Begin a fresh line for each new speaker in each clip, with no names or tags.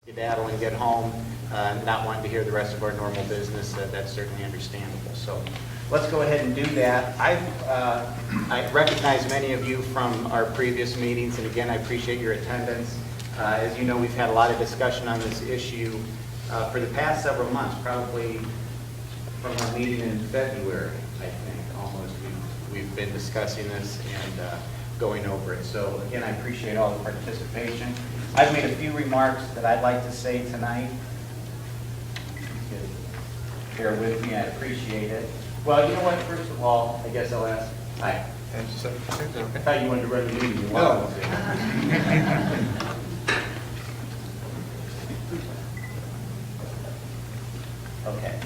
skedaddle and get home, not wanting to hear the rest of our normal business, that's certainly understandable. So let's go ahead and do that. I recognize many of you from our previous meetings, and again, I appreciate your attendance. As you know, we've had a lot of discussion on this issue for the past several months, probably from our meeting in February, I think, almost. We've been discussing this and going over it. So again, I appreciate all the participation. I've made a few remarks that I'd like to say tonight. Bear with me, I appreciate it. Well, you know what, first of all, I guess I'll ask. Hi. I thought you wanted to run the meeting.
No.
Okay.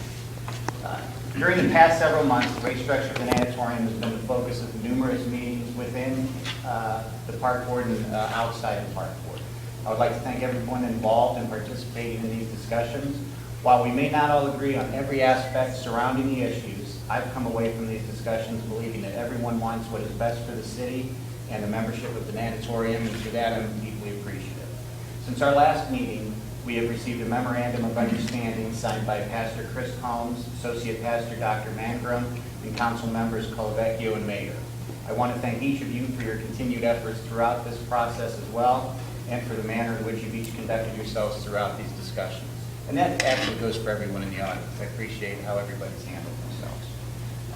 During the past several months, the rate structure of the natatorium has been the focus of numerous meetings within the park board and outside the park board. I would like to thank everyone involved in participating in these discussions. While we may not all agree on every aspect surrounding the issues, I've come away from these discussions believing that everyone wants what is best for the city and the membership of the natatorium, and for that I'm deeply appreciative. Since our last meeting, we have received a memorandum of understanding signed by Pastor Chris Combs, Associate Pastor Dr. Mangrum, and Council members Cuyahoga and Mayor. I want to thank each of you for your continued efforts throughout this process as well, and for the manner in which you've each conducted yourselves throughout these discussions. And that actually goes for everyone in the audience. I appreciate how everybody's handled themselves.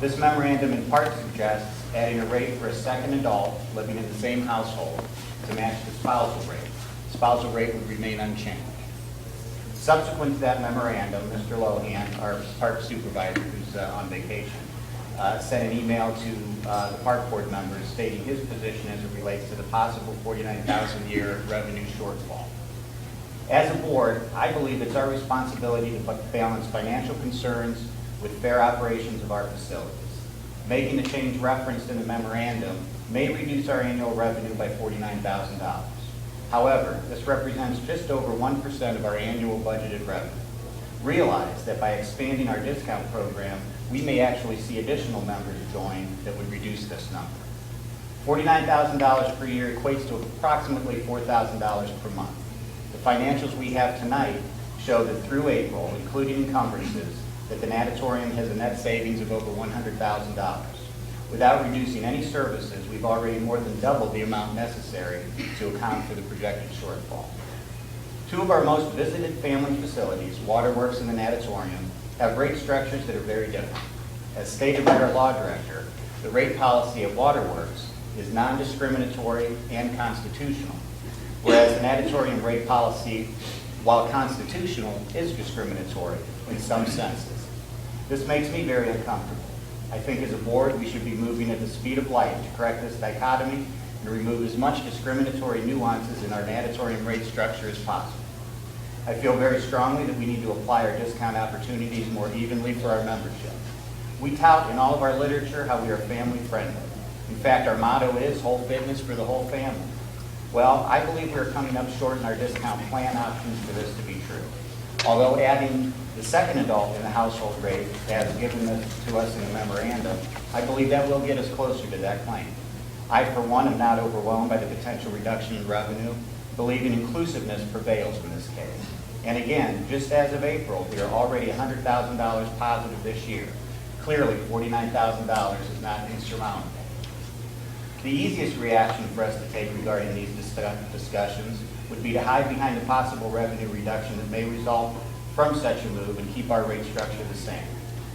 This memorandum in part suggests adding a rate for a second adult living in the same household to match the spousal rate. The spousal rate would remain unchanged. Subsequent to that memorandum, Mr. Lohan, our park supervisor who's on vacation, sent an email to the park board members stating his position as it relates to the possible $49,000 a year revenue shortfall. As a board, I believe it's our responsibility to balance financial concerns with fair operations of our facilities. Making the change referenced in the memorandum may reduce our annual revenue by $49,000. However, this represents just over 1% of our annual budgeted revenue. Realize that by expanding our discount program, we may actually see additional members join that would reduce this number. $49,000 per year equates to approximately $4,000 per month. The financials we have tonight show that through April, including encumbrances, that the natatorium has a net savings of over $100,000. Without reducing any services, we've already more than doubled the amount necessary to account for the projected shortfall. Two of our most visited family facilities, Waterworks and the natatorium, have rate structures that are very different. As stated by our law director, the rate policy of Waterworks is non-discriminatory and constitutional, whereas the natatorium rate policy, while constitutional, is discriminatory in some senses. This makes me very uncomfortable. I think as a board, we should be moving at the speed of light to correct this dichotomy and remove as much discriminatory nuances in our natatorium rate structure as possible. I feel very strongly that we need to apply our discount opportunities more evenly for our membership. We tout in all of our literature how we are family friendly. In fact, our motto is whole fitness for the whole family. Well, I believe we're coming up short in our discount plan options for this to be true. Although adding the second adult in the household rate, as given to us in the memorandum, I believe that will get us closer to that claim. I, for one, am not overwhelmed by the potential reduction in revenue, believing inclusiveness prevails in this case. And again, just as of April, we are already $100,000 positive this year. Clearly, $49,000 is not insurmountable. The easiest reaction for us to take regarding these discussions would be to hide behind the possible revenue reduction that may result from such a move and keep our rate structure the same.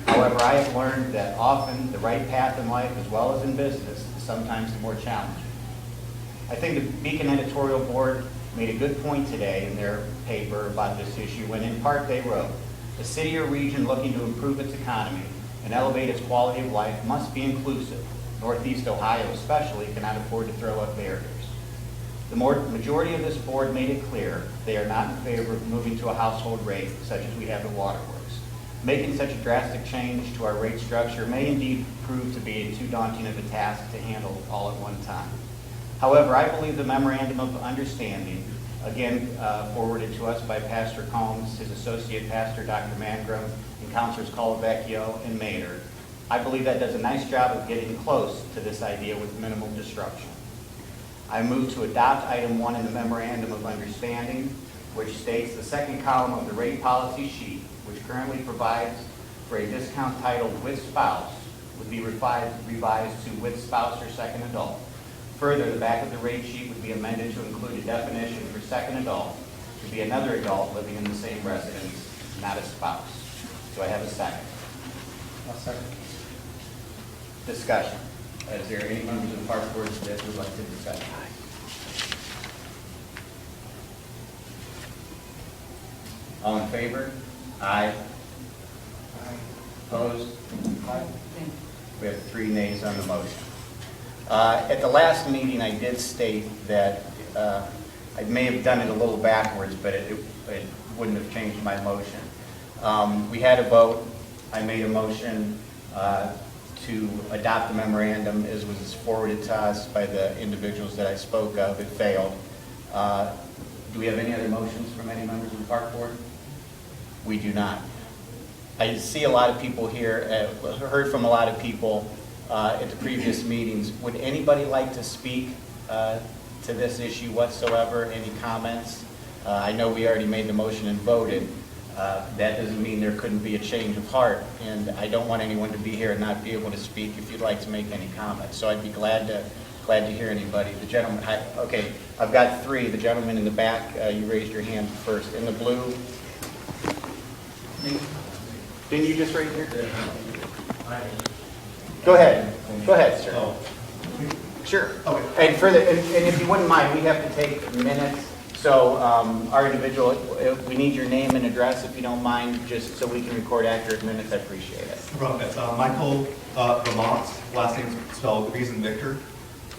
However, I have learned that often the right path in life, as well as in business, is sometimes the more challenging. I think the Beacon Editorial Board made a good point today in their paper about this issue when in part they wrote, "A city or region looking to improve its economy and elevate its quality of life must be inclusive. Northeast Ohio especially cannot afford to throw up barriers." The majority of this board made it clear they are not in favor of moving to a household rate such as we have at Waterworks. Making such a drastic change to our rate structure may indeed prove to be too daunting of a task to handle all at one time. However, I believe the memorandum of understanding, again forwarded to us by Pastor Combs, his associate pastor Dr. Mangrum, and Councilors Cuyahoga and Mayer, I believe that does a nice job of getting close to this idea with minimal disruption. I move to adopt item 1 in the memorandum of understanding which states the second column of the rate policy sheet, which currently provides for a discount titled with spouse, would be revised to with spouse or second adult. Further, the back of the rate sheet would be amended to include a definition for second adult to be another adult living in the same residence, not a spouse. Do I have a second?
I'll second.
Discussion. Is there any members of the park board that would like to discuss? All in favor? Aye.
Aye.
Opposed?
Aye.
We have 3 nays on the motion. At the last meeting, I did state that I may have done it a little backwards, but it wouldn't have changed my motion. We had a vote. I made a motion to adopt the memorandum as was forwarded to us by the individuals that I spoke of. It failed. Do we have any other motions from any members of the park board? We do not. I see a lot of people here, heard from a lot of people at the previous meetings. Would anybody like to speak to this issue whatsoever? Any comments? I know we already made the motion and voted. That doesn't mean there couldn't be a change of heart, and I don't want anyone to be here and not be able to speak if you'd like to make any comments. So I'd be glad to hear anybody. The gentleman, okay, I've got 3. The gentleman in the back, you raised your hand first. In the blue. Didn't you just raise your hand? Go ahead. Go ahead, sir.
Oh.
Sure.
Okay.
And further, and if you wouldn't mind, we have to take minutes. So our individual, we need your name and address if you don't mind, just so we can record accurate minutes. I appreciate it.
No problem. It's Michael Vermont. Last name is spelled V as in Victor.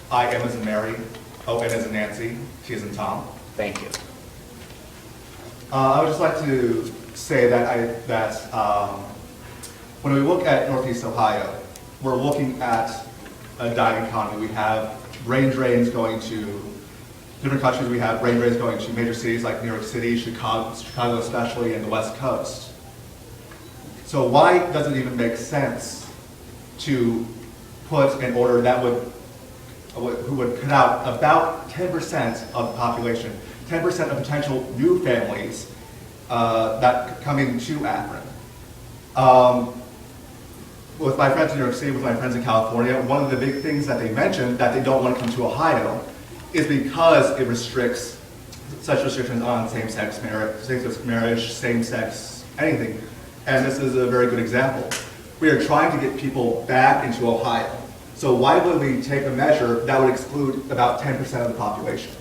I M as in Mary. O N as in Nancy. T as in Tom.
Thank you.
I would just like to say that when we look at Northeast Ohio, we're looking at a dying economy. We have brain drains going to different countries. We have brain drains going to major cities like New York City, Chicago especially, and the West Coast. So why does it even make sense to put an order that would cut out about 10% of the population, 10% of potential new families that come into Akron? With my friends in New York City, with my friends in California, one of the big things that they mentioned that they don't want to come to Ohio is because it restricts such restrictions on same-sex marriage, same-sex anything. And this is a very good example. We are trying to get people back into Ohio. So why would we take a measure that would exclude about 10% of the population?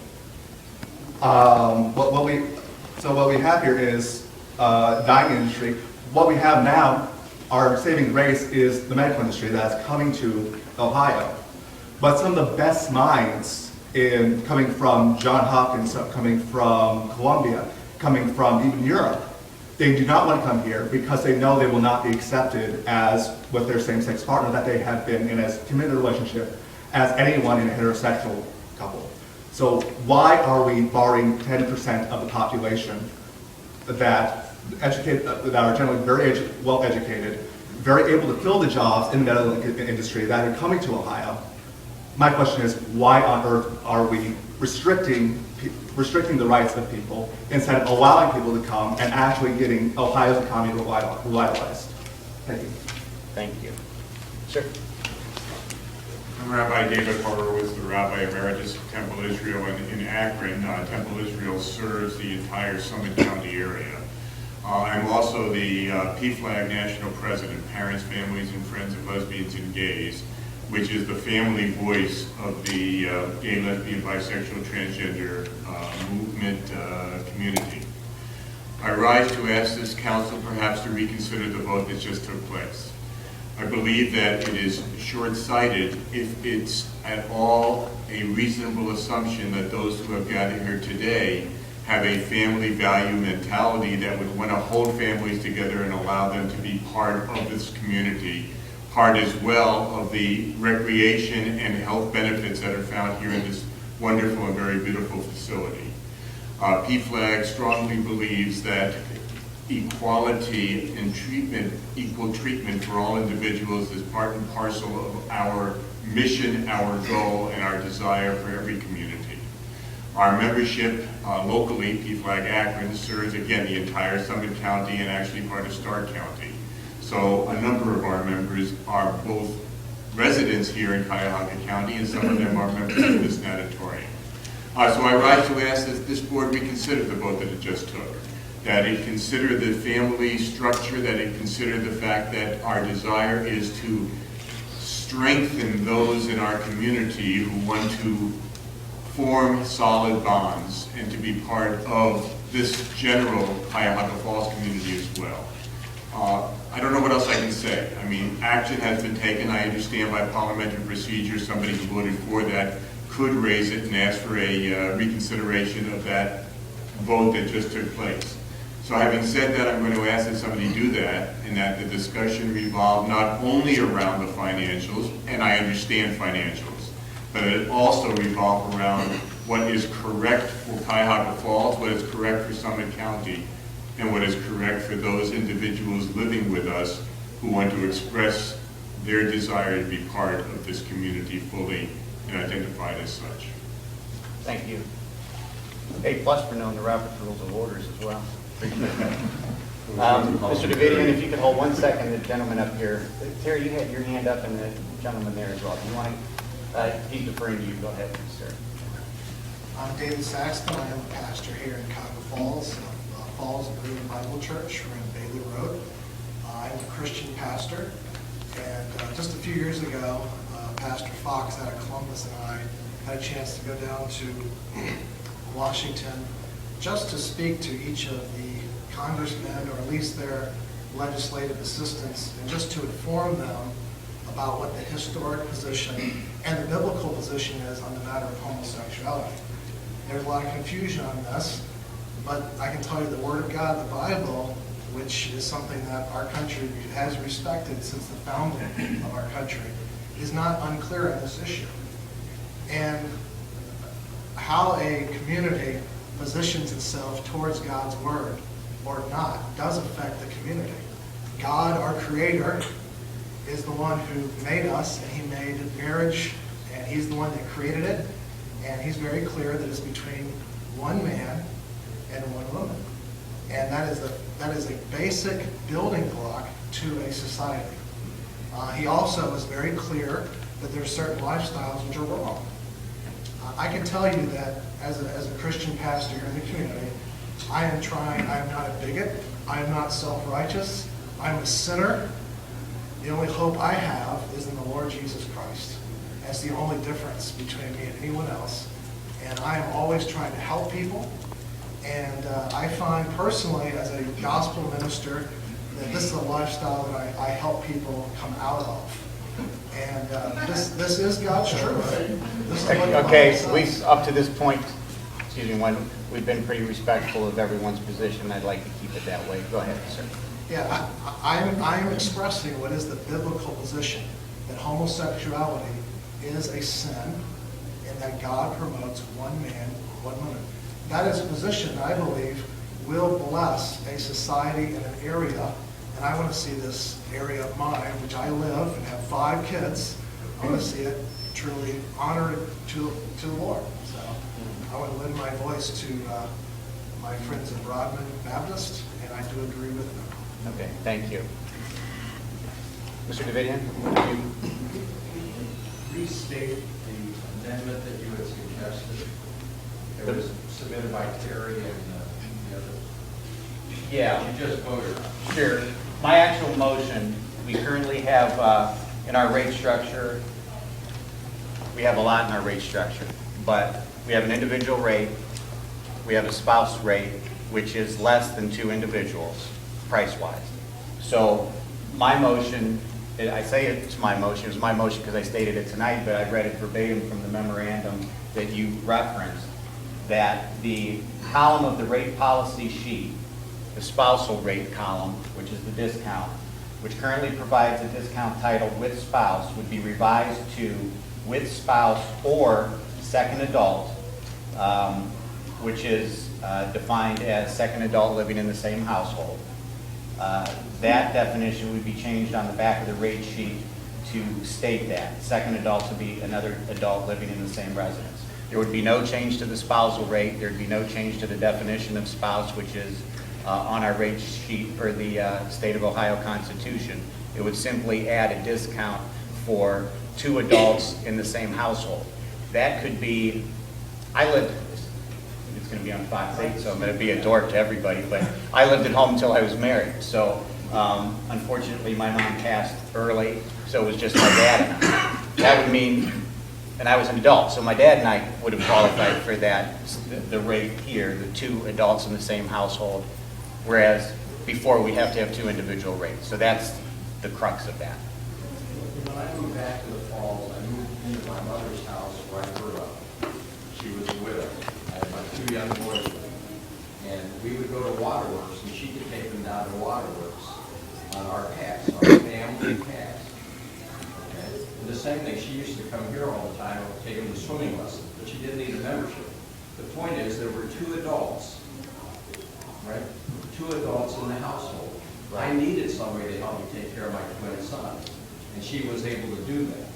What we have here is dying industry. What we have now, our saving grace, is the medical industry that's coming to Ohio. But some of the best minds coming from Johns Hopkins, coming from Columbia, coming from even Europe, they do not want to come here because they know they will not be accepted as with their same-sex partner that they have been in as committed a relationship as anyone in a heterosexual couple. So why are we barring 10% of the population that are generally very well educated, very able to fill the jobs in the medical industry that are coming to Ohio? My question is, why on earth are we restricting the rights of people instead of allowing people to come and actually getting Ohio's economy revitalized? Thank you.
Thank you. Sir.
I'm Rabbi David Horowitz, the Rabbi Emeritus of Temple Israel, and in Akron, Temple Israel serves the entire Summit County area. I'm also the PFLAG National President, Parents, Families, and Friends of Lesbians and Gays, which is the family voice of the gay, lesbian, bisexual, transgender movement community. I rise to ask this council perhaps to reconsider the vote that just took place. I believe that it is short-sighted if it's at all a reasonable assumption that those who have gathered here today have a family value mentality that would want to hold families together and allow them to be part of this community, part as well of the recreation and health benefits that are found here in this wonderful and very beautiful facility. PFLAG strongly believes that equality and treatment, equal treatment for all individuals is part and parcel of our mission, our goal, and our desire for every community. Our membership locally, PFLAG Akron, serves again the entire Summit County and actually part of Stark County. So a number of our members are both residents here in Cuyahoga County, and some of them are members of this natatorium. So I rise to ask that this board reconsider the vote that it just took, that it consider the family structure, that it consider the fact that our desire is to strengthen those in our community who want to form solid bonds and to be part of this general Cuyahoga Falls community as well. I don't know what else I can say. I mean, action has been taken. I understand by parliamentary procedure, somebody who voted for that could raise it and ask for a reconsideration of that vote that just took place. So having said that, I'm going to ask that somebody do that, and that the discussion revolve not only around the financials, and I understand financials, but it also revolve around what is correct for Cuyahoga Falls, what is correct for Summit County, and what is correct for those individuals living with us who want to express their desire to be part of this community fully and identified as such.
Thank you. A plus for knowing the Robert's Rules of Orders as well. Mr. Davidian, if you could hold 1 second, the gentleman up here. Terry, you had your hand up, and the gentleman there as well. Do you want to, he's deferring to you. Go ahead, sir.
I'm David Saxton. I am a pastor here in Cuyahoga Falls, Falls Green Bible Church. We're in Bailey Road. I'm a Christian pastor, and just a few years ago, Pastor Fox out of Columbus and I had a chance to go down to Washington just to speak to each of the congressmen, or at least their legislative assistants, and just to inform them about what the historic position and the biblical position is on the matter of homosexuality. There's a lot of confusion on this, but I can tell you the Word of God, the Bible, which is something that our country has respected since the founding of our country, is not unclear on this issue. And how a community positions itself towards God's Word or not does affect the community. God, our Creator, is the one who made us, and He made marriage, and He's the one that created it, and He's very clear that it's between one man and one woman. And that is a basic building block to a society. He also is very clear that there are certain lifestyles which are wrong. I can tell you that as a Christian pastor here in the community, I am not a bigot, I am not self-righteous, I'm a sinner. The only hope I have is in the Lord Jesus Christ. That's the only difference between me and anyone else. And I am always trying to help people. And I find personally, as a gospel minister, that this is a lifestyle that I help people come out of. And this is God's truth. This is what the
Okay,
Bible
we,
says.
up to this point, excuse me, when we've been pretty respectful of everyone's position, I'd like to keep it that way. Go ahead, sir.
Yeah, I am expressing what is the biblical position, that homosexuality is a sin, and that God promotes one man, one woman. That is a position that I believe will bless a society and an area, and I want to see this area of mine, which I live and have 5 kids, I want to see it truly honored to the Lord. So I want to lend my voice to my friends at Broadman Baptist, and I do agree with them.
Okay, thank you. Mr. Davidian, would you?
Restate the amendment that you had suggested. It was submitted by Terry and the other.
Yeah.
You just voted on it.
Sure. My actual motion, we currently have in our rate structure, we have a lot in our rate structure, but we have an individual rate, we have a spouse rate, which is less than 2 individuals, price-wise. So my motion, I say it's my motion, it was my motion because I stated it tonight, but I read it verbatim from the memorandum that you referenced, that the column of the rate policy sheet, the spousal rate column, which is the discount, which currently provides a discount titled with spouse, would be revised to with spouse or second adult, which is defined as second adult living in the same household. That definition would be changed on the back of the rate sheet to state that second adult to be another adult living in the same residence. There would be no change to the spousal rate. There'd be no change to the definition of spouse, which is on our rate sheet for the State of Ohio Constitution. It would simply add a discount for 2 adults in the same household. That could be, I lived, it's going to be on Fox 8, so I'm going to be a dork to everybody, but I lived at home until I was married. So unfortunately, my mom passed early, so it was just my dad and I. That would mean, and I was an adult, so my dad and I would have qualified for that, the rate here, the 2 adults in the same household, whereas before we'd have to have 2 individual rates. So that's the crux of that.
When I moved back to the Falls, I moved into my mother's house where I grew up. She was a widow. I had my 2 young boys with me. And we would go to Waterworks, and she could take them down to Waterworks on our pass, our family pass. Okay? And the same thing, she used to come here all the time and take them to swimming lessons, but she didn't need a membership. The point is, there were 2 adults, right? 2 adults in the household. I needed somebody to help me take care of my twin sons, and she was able to do that.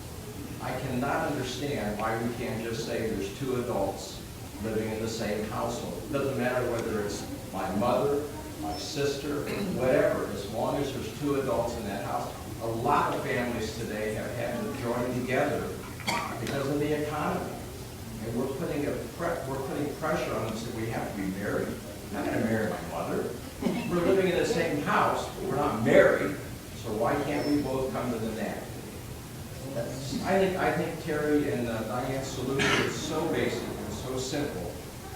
I cannot understand why we can't just say there's 2 adults living in the same household. It doesn't matter whether it's my mother, my sister, whatever, as long as there's 2 adults in that house. A lot of families today have had to join together because of the economy. And we're putting pressure on them, so we have to be married. I'm not going to marry my mother. We're living in the same house, but we're not married, so why can't we both come to the net? I think Terry and Diane's solution is so basic and so simple,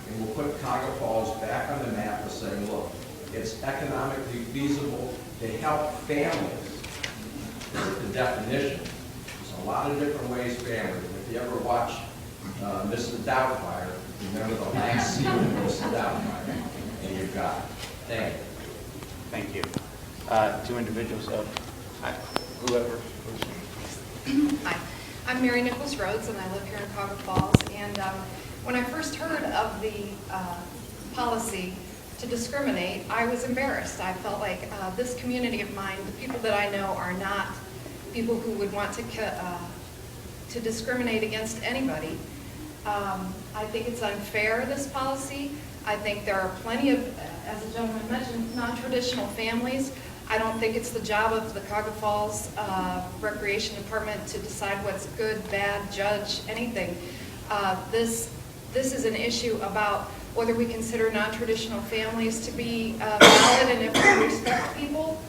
and we'll put Cuyahoga Falls back on the map and say, look, it's economically feasible to help families. This is the definition. There's a lot of different ways families. If you ever watch Mrs. Doubtfire, remember the last scene of Mrs. Doubtfire, and you've got it. Thank you.
Thank you. 2 individuals, whoever.
Hi, I'm Mary Nichols Rhodes, and I live here in Cuyahoga Falls. And when I first heard of the policy to discriminate, I was embarrassed. I felt like this community of mine, the people that I know, are not people who would want to discriminate against anybody. I think it's unfair, this policy. I think there are plenty of, as the gentleman mentioned, non-traditional families. I don't think it's the job of the Cuyahoga Falls Recreation Department to decide what's good, bad, judge, anything. This is an issue about whether we consider non-traditional families to be valid, and if we respect people.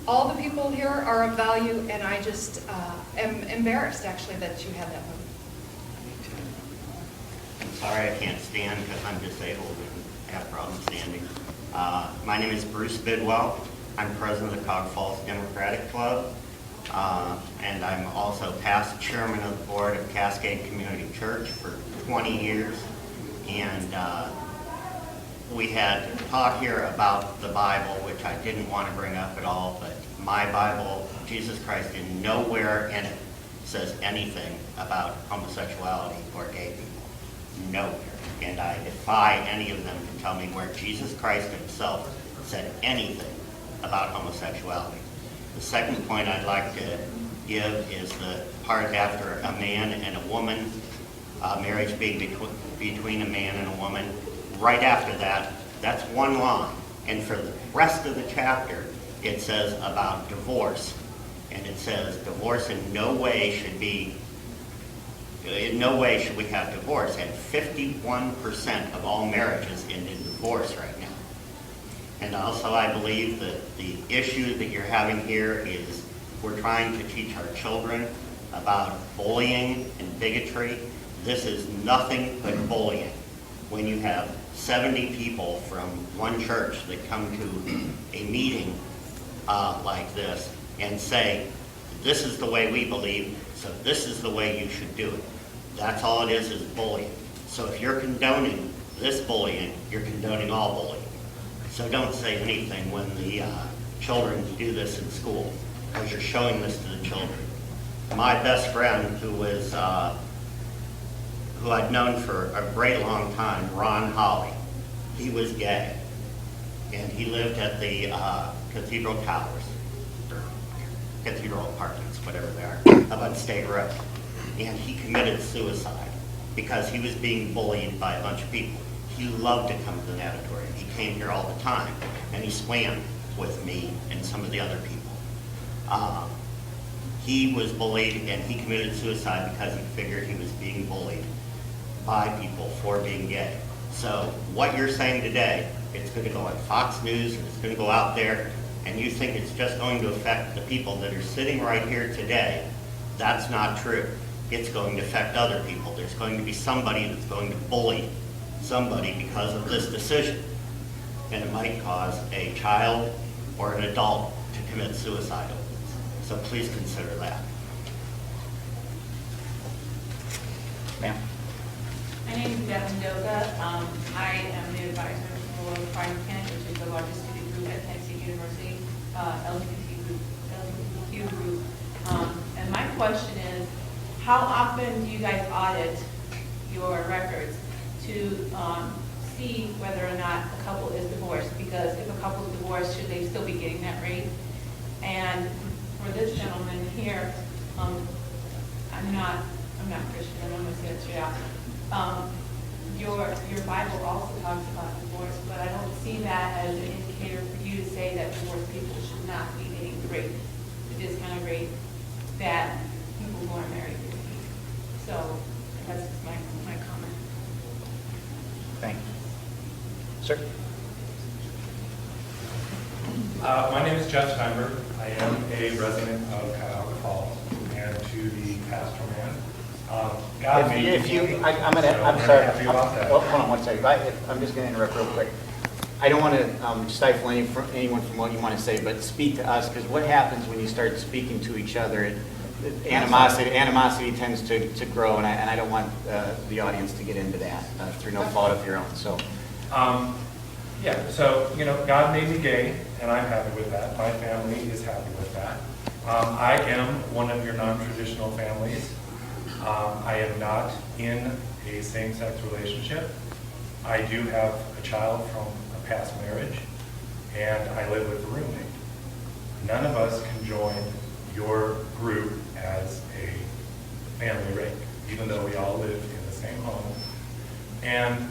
All the people here are of value, and I just am embarrassed, actually, that you had that vote.
I'm sorry I can't stand because I'm disabled and have problems standing. My name is Bruce Bidwell. I'm president of the Cuyahoga Falls Democratic Club, and I'm also past chairman of the board of Cascade Community Church for 20 years. And we had talk here about the Bible, which I didn't want to bring up at all, but my Bible, Jesus Christ, in nowhere in it says anything about homosexuality or gay people. Nowhere. And I defy any of them to tell me where Jesus Christ himself said anything about homosexuality. The second point I'd like to give is the part after a man and a woman, marriage being between a man and a woman. Right after that, that's 1 line. And for the rest of the chapter, it says about divorce. And it says divorce in no way should we have divorce. And 51% of all marriages end in divorce right now. And also I believe that the issue that you're having here is we're trying to teach our children about bullying and bigotry. This is nothing but bullying. When you have 70 people from one church that come to a meeting like this and say, this is the way we believe, so this is the way you should do it. That's all it is bullying. So if you're condoning this bullying, you're condoning all bullying. So don't say anything when the children do this in school, because you're showing this to the children. My best friend, who I'd known for a great long time, Ron Holly, he was gay, and he lived at the Cathedral Towers, or Cathedral Apartments, whatever they are, up on State Road. And he committed suicide. because he was being bullied by a bunch of people. He loved to come to the natatorium. He came here all the time, and he swam with me and some of the other people. He was bullied, and he committed suicide because he figured he was being bullied by people for being gay. So what you're saying today, it's going to go on Fox News, and it's going to go out there, and you think it's just going to affect the people that are sitting right here today. That's not true. It's going to affect other people. There's going to be somebody that's going to bully somebody because of this decision. And it might cause a child or an adult to commit suicide. So please consider that.
Ma'am?
My name is Beth Mendoza. I am the advisor for Pride Kent, which is the largest student group at Penn State University, LGBTQ group. And my question is, how often do you guys audit your records to see whether or not a couple is divorced? Because if a couple is divorced, should they still be getting that rate? And for this gentleman here, I'm not Christian, I'm going to say it straight out. Your Bible also talks about divorce, but I don't see that as an indicator for you to say that divorced people should not be getting the rate, the discounted rate that people who are married receive. So that's just my comment.
Thank you. Sir?
My name is Jeff Steinberg. I am a resident of Cuyahoga Falls, and to the pastor man. God made
I'm
so
sorry.
we're happy about that.
Hold on one second. I'm just going to interrupt real quick. I don't want to stifle anyone from what you want to say, but speak to us, because what happens when you start speaking to each other, animosity tends to grow, and I don't want the audience to get into that through no fault of your own. So,
Yeah, so, God made me gay, and I'm happy with that. My family is happy with that. I am one of your non-traditional families. I am not in a same-sex relationship. I do have a child from a past marriage, and I live with a roommate. None of us can join your group as a family rate, even though we all live in the same home. And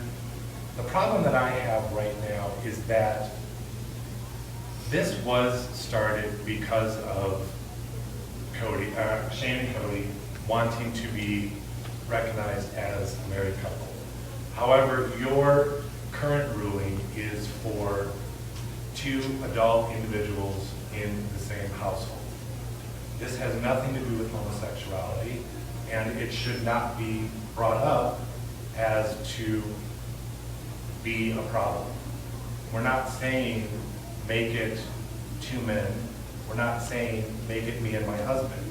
the problem that I have right now is that this was started because of Shane and Cody wanting to be recognized as a married couple. However, your current ruling is for 2 adult individuals in the same household. This has nothing to do with homosexuality, and it should not be brought up as to be a problem. We're not saying make it 2 men. We're not saying make it me and my husband.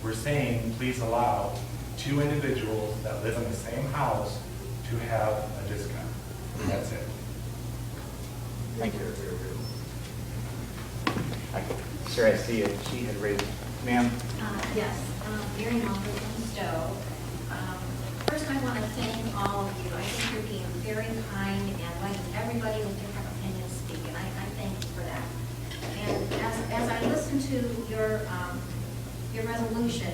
We're saying please allow 2 individuals that live in the same house to have a discount. That's it.
thank you. Sir, I see it. She had raised. Ma'am?
Yes, Mary Malcolm from Stowe. First, I want to thank all of you. I think you're being very kind and letting everybody with different opinions speak, and I thank you for that. And as I listen to your resolution,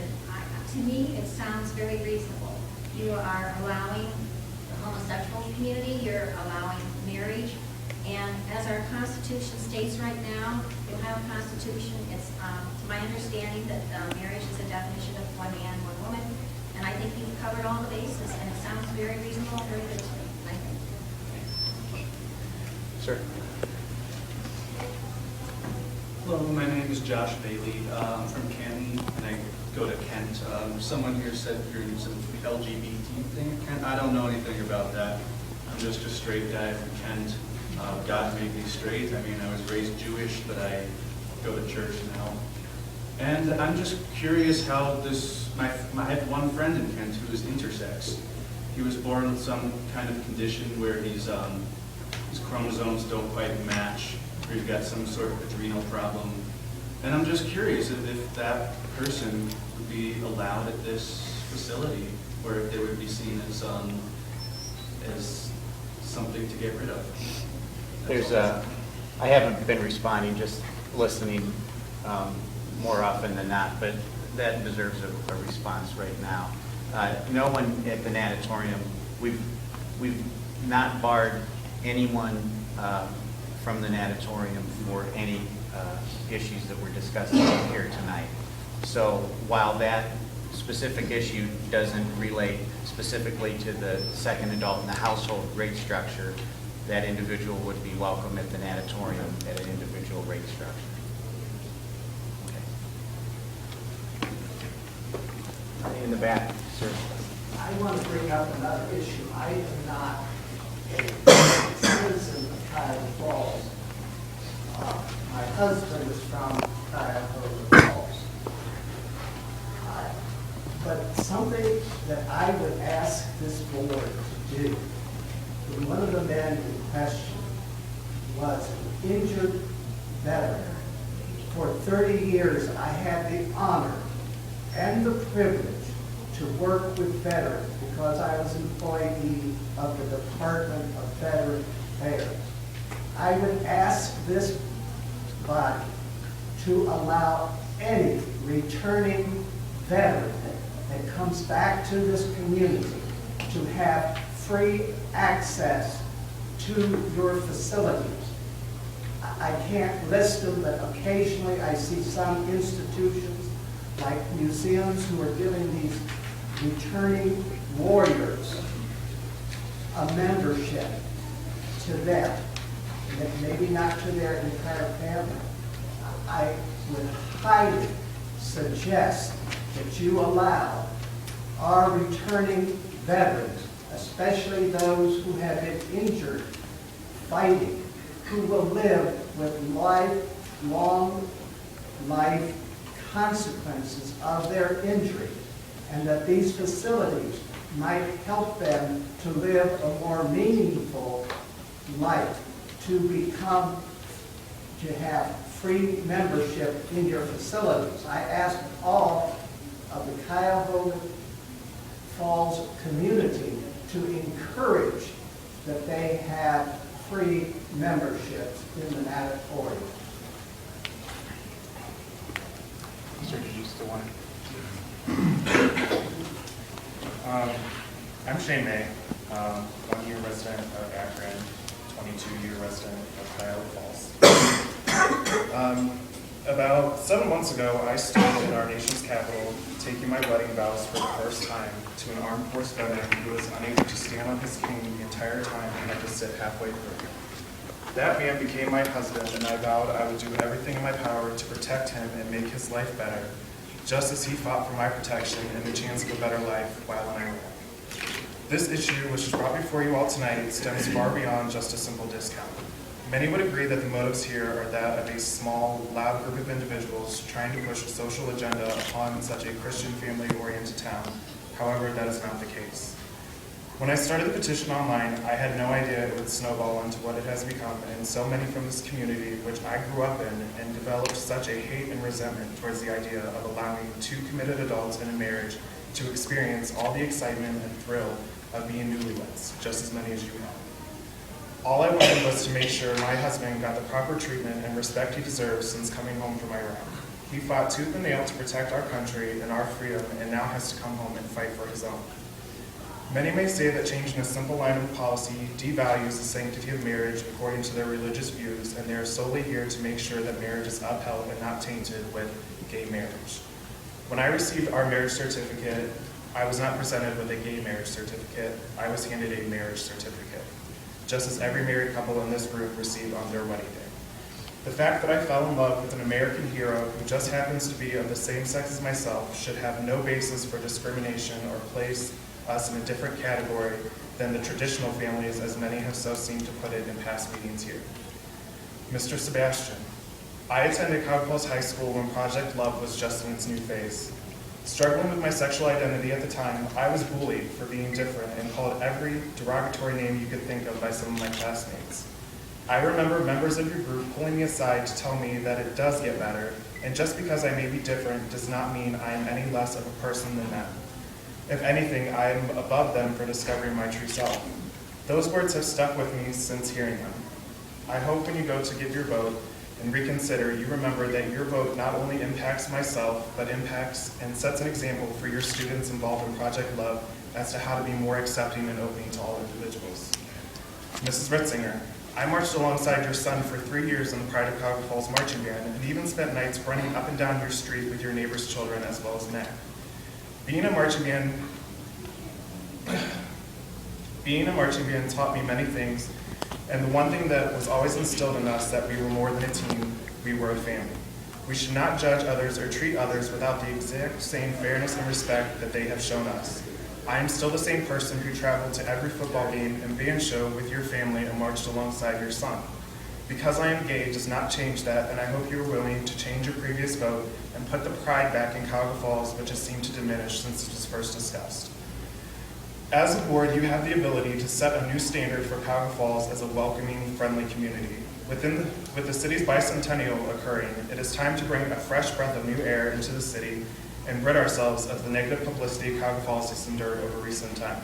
to me, it sounds very reasonable. You are allowing the homosexual community, you're allowing marriage, and as our Constitution states right now, the Ohio Constitution, it's to my understanding that marriage is a definition of 1 man, 1 woman, and I think you've covered all the bases, and it sounds very reasonable and very good to me. I think.
Sir?
Hello, my name is Josh Bailey. I'm from Canton, and I go to Kent. Someone here said you're in some LGBT thing at Kent. I don't know anything about that. I'm just a straight guy from Kent. God made me straight. I mean, I was raised Jewish, but I go to church now. And I'm just curious how this, I have one friend in Kent who is intersex. He was born with some kind of condition where his chromosomes don't quite match, or he's got some sort of adrenal problem. And I'm just curious if that person would be allowed at this facility, or if they would be seen as something to get rid of.
I haven't been responding, just listening more often than not, but that deserves a response right now. No one at the natatorium, we've not barred anyone from the natatorium for any issues that we're discussing here tonight. So while that specific issue doesn't relate specifically to the second adult in the household rate structure, that individual would be welcome at the natatorium at an individual rate structure. Okay. In the back, sir.
I want to bring up another issue. I am not a citizen of Cuyahoga Falls. My husband is from Cuyahoga Falls. But something that I would ask this board to do, when one of the men in question was an injured veteran. For 30 years, I had the honor and the privilege to work with veterans because I was employee of the Department of Veteran Affairs. I would ask this body to allow any returning veteran that comes back to this community to have free access to your facilities. I can't list them, but occasionally I see some institutions like museums who are giving these returning warriors a membership to them, maybe not to their entire family. I would highly suggest that you allow our returning veterans, especially those who have been injured fighting, who will live with lifelong life consequences of their injury, and that these facilities might help them to live a more meaningful life, to have free membership in your facilities. I ask all of the Cuyahoga Falls community to encourage that they have free memberships in the natatorium.
Sir, did you still want
I'm Shane May, 1-year resident of Akron, 22-year resident of Cuyahoga Falls. About 7 months ago, I stood in our nation's capital taking my wedding vows for the first time to an armed force veteran who was unable to stand on his cane the entire time and had to sit halfway through. That man became my husband, and I vowed I would do everything in my power to protect him and make his life better, just as he fought for my protection and the chance of a better life while in Iraq. This issue, which is brought before you all tonight, stems far beyond just a simple discount. Many would agree that the motives here are that of a small, loud group of individuals trying to push a social agenda upon such a Christian family-oriented town. However, that is not the case. When I started the petition online, I had no idea it would snowball into what it has become, and so many from this community, which I grew up in, and developed such a hate and resentment towards the idea of allowing two committed adults in a marriage to experience all the excitement and thrill of being newlyweds, just as many as you know. All I wanted was to make sure my husband got the proper treatment and respect he deserves since coming home from Iraq. He fought tooth and nail to protect our country and our freedom, and now has to come home and fight for his own. Many may say that changing a simple line of policy devalues the sanctity of marriage according to their religious views, and they are solely here to make sure that marriage is upheld and not tainted with gay marriage. When I received our marriage certificate, I was not presented with a gay marriage certificate. I was handed a marriage certificate, just as every married couple in this room received on their wedding day. The fact that I fell in love with an American hero who just happens to be of the same sex as myself should have no basis for discrimination or place us in a different category than the traditional families, as many have so seemed to put it in past meetings here. Mr. Sebastian, I attended Cuyahoga Falls High School when Project Love was just in its new phase. Struggling with my sexual identity at the time, I was bullied for being different and called every derogatory name you could think of by some of my classmates. I remember members of your group pulling me aside to tell me that it does get better, and just because I may be different does not mean I am any less of a person than them. If anything, I am above them for discovering my true self. Those words have stuck with me since hearing them. I hope when you go to give your vote and reconsider, you remember that your vote not only impacts myself, but impacts and sets an example for your students involved in Project Love as to how to be more accepting and opening to all individuals. Mrs. Ritzinger, I marched alongside your son for 3 years in the Pride of Cuyahoga Falls Marching Band and even spent nights running up and down your street with your neighbors' children as well as Matt. Being a marching band taught me many things, and the one thing that was always instilled in us that we were more than a team, we were a family. We should not judge others or treat others without the exact same fairness and respect that they have shown us. I am still the same person who traveled to every football game and band show with your family and marched alongside your son. Because I am gay does not change that, and I hope you are willing to change your previous vote and put the pride back in Cuyahoga Falls, which has seemed to diminish since it was first discussed. As a board, you have the ability to set a new standard for Cuyahoga Falls as a welcoming, friendly community. With the city's bicentennial occurring, it is time to bring a fresh breath of new air into the city and rid ourselves of the negative publicity Cuyahoga Falls has endured over recent time.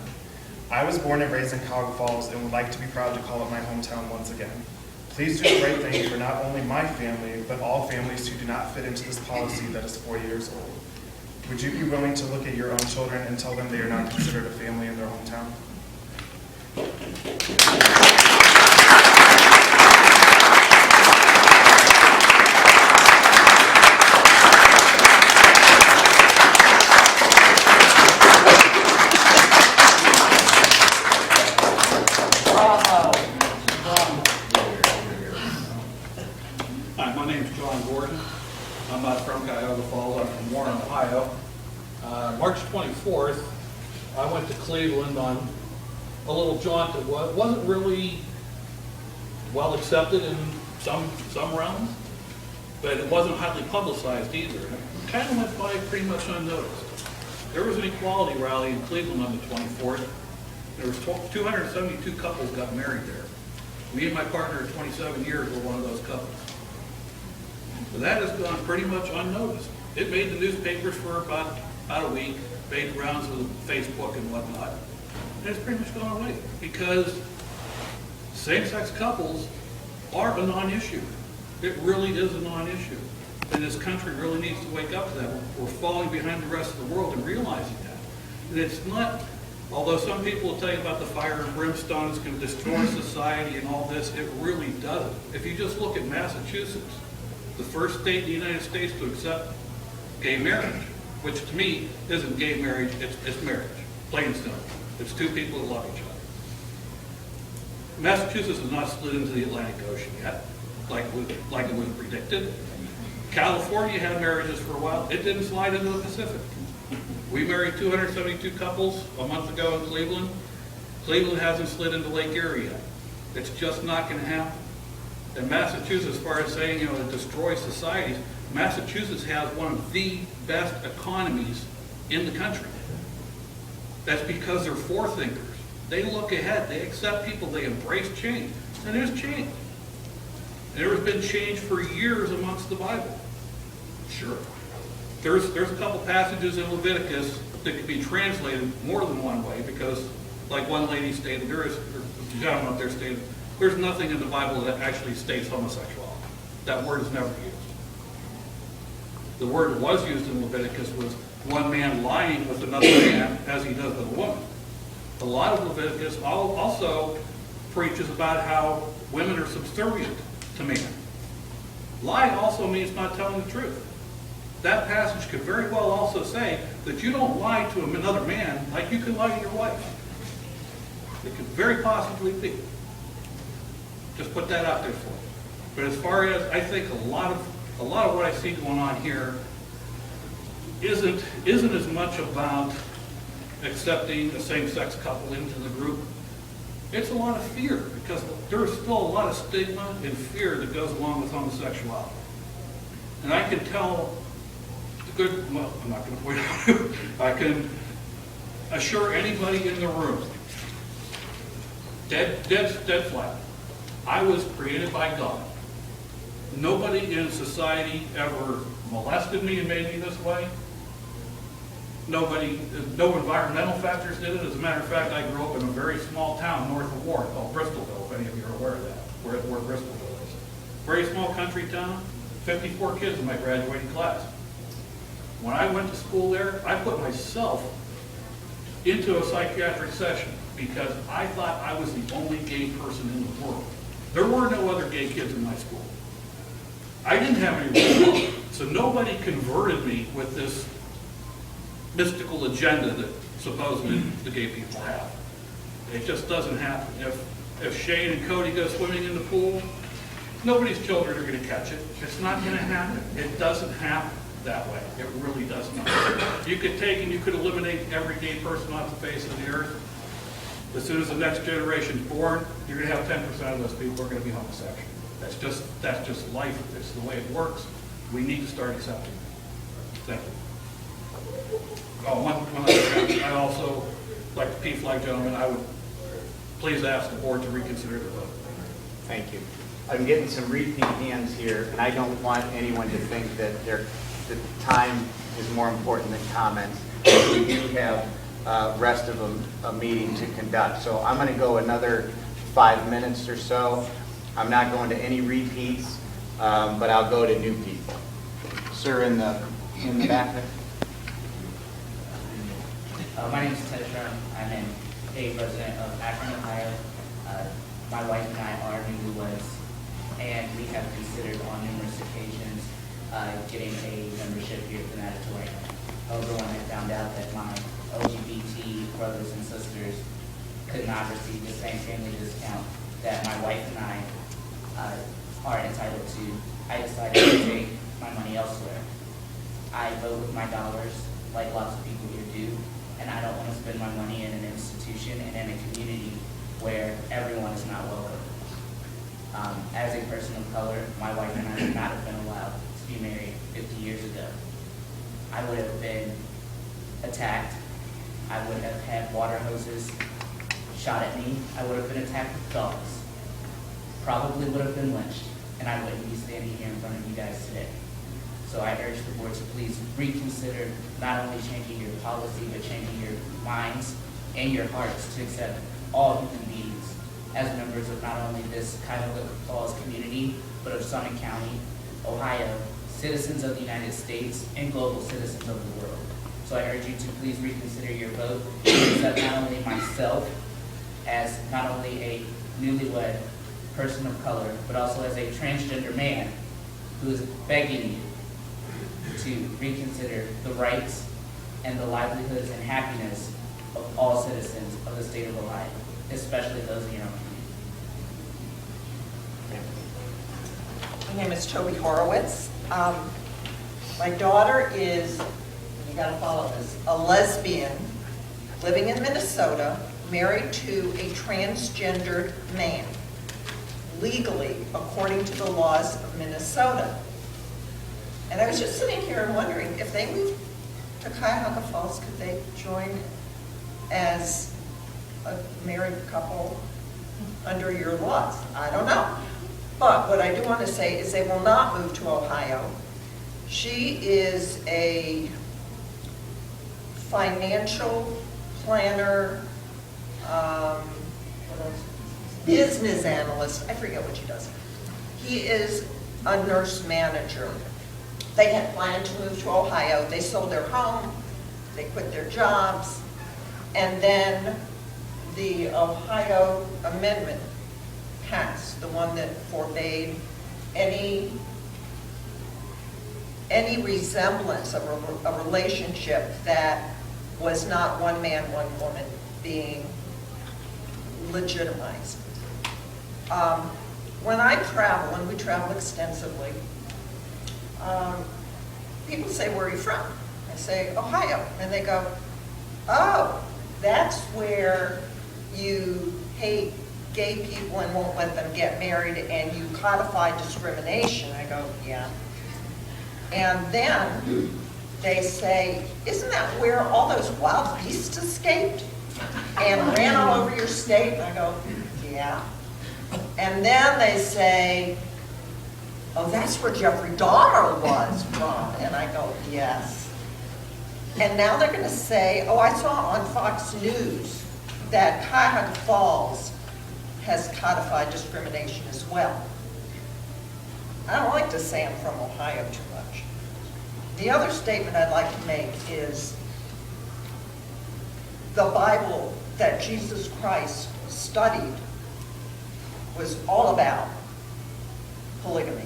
I was born and raised in Cuyahoga Falls and would like to be proud to call it my hometown once again. Please do the right thing for not only my family, but all families who do not fit into this policy that is 4 years old. Would you be willing to look at your own children and tell them they are not considered a family in their hometown?
Hi, my name's John Gordon. I'm not from Cuyahoga Falls. I'm from Warren, Ohio. March 24th, I went to Cleveland on a little jaunt that wasn't really well accepted in some realms, but it wasn't highly publicized either. And it kind of went by pretty much unnoticed. There was an equality rally in Cleveland on the 24th. There was 272 couples got married there. Me and my partner of 27 years were one of those couples. But that has gone pretty much unnoticed. It made the newspapers for about a week, made rounds with Facebook and whatnot, and it's pretty much gone away because same-sex couples are a non-issue. It really is a non-issue. And this country really needs to wake up to that. We're falling behind the rest of the world and realizing that. And it's not, although some people will tell you about the fire and brimstone is going to destroy society and all this, it really doesn't. If you just look at Massachusetts, the first state in the United States to accept gay marriage, which to me isn't gay marriage, it's marriage, plain and simple. It's two people that love each other. Massachusetts has not slid into the Atlantic Ocean yet, like it was predicted. California had marriages for a while. It didn't slide into the Pacific. We married 272 couples a month ago in Cleveland. Cleveland hasn't slid into Lake Erie yet. It's just not going to happen. And Massachusetts, as far as saying, it destroys societies, Massachusetts has one of the best economies in the country. That's because they're forethinkers. They look ahead, they accept people, they embrace change. And there's change. And there has been change for years amongst the Bible. Sure. There's a couple passages in Leviticus that can be translated more than one way because, like one lady stated, or the gentleman up there stated, there's nothing in the Bible that actually states homosexuality. That word is never used. The word that was used in Leviticus was one man lying with another man as he does with a woman. A lot of Leviticus also preaches about how women are subservient to men. Lying also means not telling the truth. That passage could very well also say that you don't lie to another man like you can lie to your wife. It could very possibly be. Just put that out there for you. But as far as, I think a lot of what I see going on here isn't as much about accepting a same-sex couple into the group. It's a lot of fear because there's still a lot of stigma and fear that goes along with homosexuality. And I can tell well, I'm not going to point out who. I can assure anybody in the room, dead flat, I was created by God. Nobody in society ever molested me and made me this way. No environmental factors did it. As a matter of fact, I grew up in a very small town north of Warren called Bristolville, if any of you are aware of that, where Bristolville is. very small country town, 54 kids in my graduating class. When I went to school there, I put myself into a psychiatric session because I thought I was the only gay person in the world. There were no other gay kids in my school. I didn't have any role model, so nobody converted me with this mystical agenda that supposedly the gay people have. It just doesn't happen. If Shane and Cody go swimming in the pool, nobody's children are going to catch it. It's not going to happen. It doesn't happen that way. It really does not. You could take and you could eliminate every gay person off the face of the earth. As soon as the next generation's born, you're going to have 10% of those people are going to be homosexual. That's just life. It's the way it works. We need to start accepting it. Thank you. Oh, one other comment. I also, like the P-Flag gentleman, I would please ask the board to reconsider the vote.
Thank you. I'm getting some repeat hands here, and I don't want anyone to think that the time is more important than comments. We do have rest of a meeting to conduct. So I'm going to go another 5 minutes or so. I'm not going to any repeats, but I'll go to new people. Sir, in the back there.
My name is Ted Sherm. I'm a resident of Akron, Ohio. My wife and I are newlyweds, and we have considered on numerous occasions getting a membership here at the natatorium. However, when I found out that my LGBT brothers and sisters could not receive the same family discount that my wife and I are entitled to, I decided to take my money elsewhere. I vote with my dollars, like lots of people here do, and I don't want to spend my money in an institution and in a community where everyone is not welcome. As a person of color, my wife and I would not have been allowed to be married 50 years ago. I would have been attacked. I would have had water hoses shot at me. I would have been attacked with dogs. Probably would have been lynched, and I wouldn't be standing here in front of you guys today. So I urge the board to please reconsider not only changing your policy, but changing your minds and your hearts to accept all human beings as members of not only this Cuyahoga Falls community, but of Summit County, Ohio, citizens of the United States, and global citizens of the world. So I urge you to please reconsider your vote to accept not only myself as not only a newlywed person of color, but also as a transgender man who is begging you to reconsider the rights and the livelihoods and happiness of all citizens of the state of Ohio, especially those in your own community.
My name is Toby Horowitz. My daughter is, you gotta follow this, a lesbian living in Minnesota, married to a transgendered man, legally, according to the laws of Minnesota. And I was just sitting here and wondering, if they moved to Cuyahoga Falls, could they join as a married couple under your laws? I don't know. But what I do want to say is they will not move to Ohio. She is a financial planner, business analyst, I forget what she does. He is a nurse manager. They had planned to move to Ohio. They sold their home, they quit their jobs, and then the Ohio amendment passed, the one that forbade any resemblance of a relationship that was not one man, one woman being legitimized. When I travel, and we travel extensively, people say, where are you from? I say, Ohio. And they go, oh, that's where you hate gay people and won't let them get married and you codify discrimination. I go, yeah. And then they say, isn't that where all those wild beasts escaped and ran all over your state? And I go, yeah. And then they say, oh, that's where Jeffrey Dahmer was from. And I go, yes. And now they're going to say, oh, I saw on Fox News that Cuyahoga Falls has codified discrimination as well. I don't like to say I'm from Ohio too much. The other statement I'd like to make is the Bible that Jesus Christ studied was all about polygamy.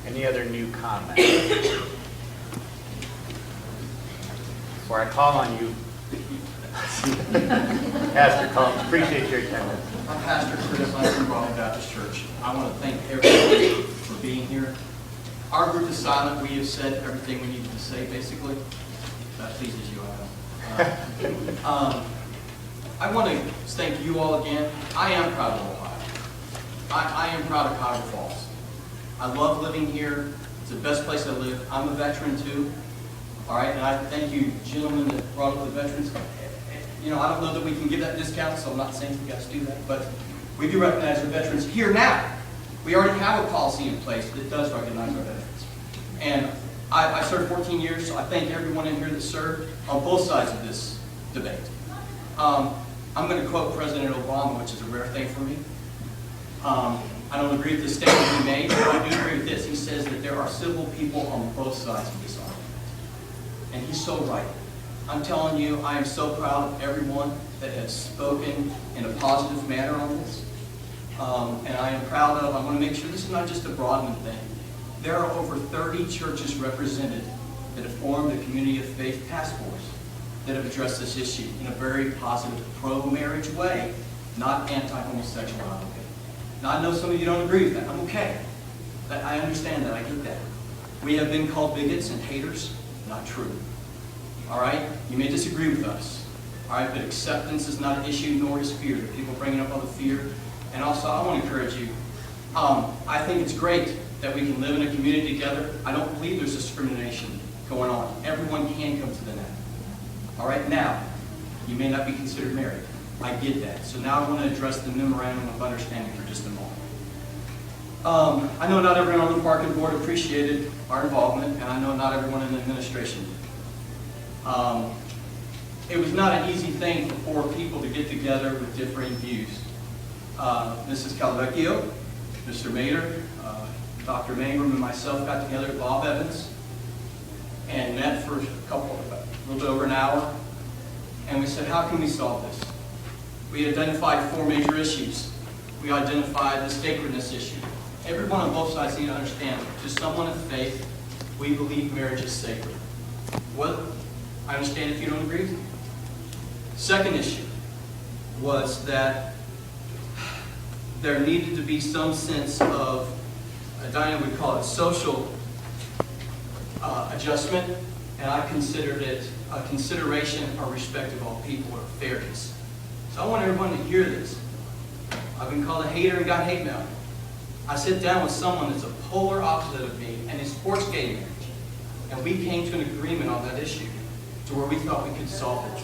Any other new comments? Before I call on you, Pastor Collins, appreciate your attendance.
I'm Pastor Chris, I'm from Brooklyn Baptist Church. I want to thank everybody for being here. Our group is silent. We have said everything we needed to say, basically. That pleases you, I know. I want to thank you all again. I am proud of Ohio. I am proud of Cuyahoga Falls. I love living here. It's the best place I live. I'm a veteran too. All right, and I thank you, gentlemen, that brought up the veterans. You know, I don't know that we can give that discount, so I'm not saying you guys do that, but we do recognize our veterans here now. We already have a policy in place that does recognize our veterans. And I served 14 years, so I thank everyone in here that served on both sides of this debate. I'm going to quote President Obama, which is a rare thing for me. I don't agree with the statement he made, but I do agree with this. He says that there are civil people on both sides of this argument. And he's so right. I'm telling you, I am so proud of everyone that has spoken in a positive manner on this. And I am proud of, I want to make sure this is not just a Broadman thing. There are over 30 churches represented that have formed a community of faith task force that have addressed this issue in a very positive, pro-marriage way, not anti-homosexuality. Now, I know some of you don't agree with that. I'm okay. I understand that. I get that. We have been called bigots and haters. Not true. All right? You may disagree with us. All right? But acceptance is not an issue, nor is fear. People bringing up all the fear. And also, I want to encourage you. I think it's great that we can live in a community together. I don't believe there's discrimination going on. Everyone can come to the net. All right? Now, you may not be considered married. I get that. So now I want to address the memorandum of understanding for just a moment. I know not everyone on the parking board appreciated our involvement, and I know not everyone in the administration did. It was not an easy thing for 4 people to get together with differing views. Mrs. Calvecchio, Mr. Mader, Dr. Mangrum, and myself got together with Bob Evans and met for a little bit over an hour, and we said, how can we solve this? We identified 4 major issues. We identified the sacredness issue. Everyone on both sides need to understand, to someone of faith, we believe marriage is sacred. Well, I understand if you don't agree with me. Second issue was that there needed to be some sense of, Diana would call it social adjustment, and I considered it a consideration or respect of all people or fairness. So I want everyone to hear this. I've been called a hater and got hate mail. I sit down with someone that's a polar opposite of me and he supports gay marriage. And we came to an agreement on that issue to where we thought we could solve it.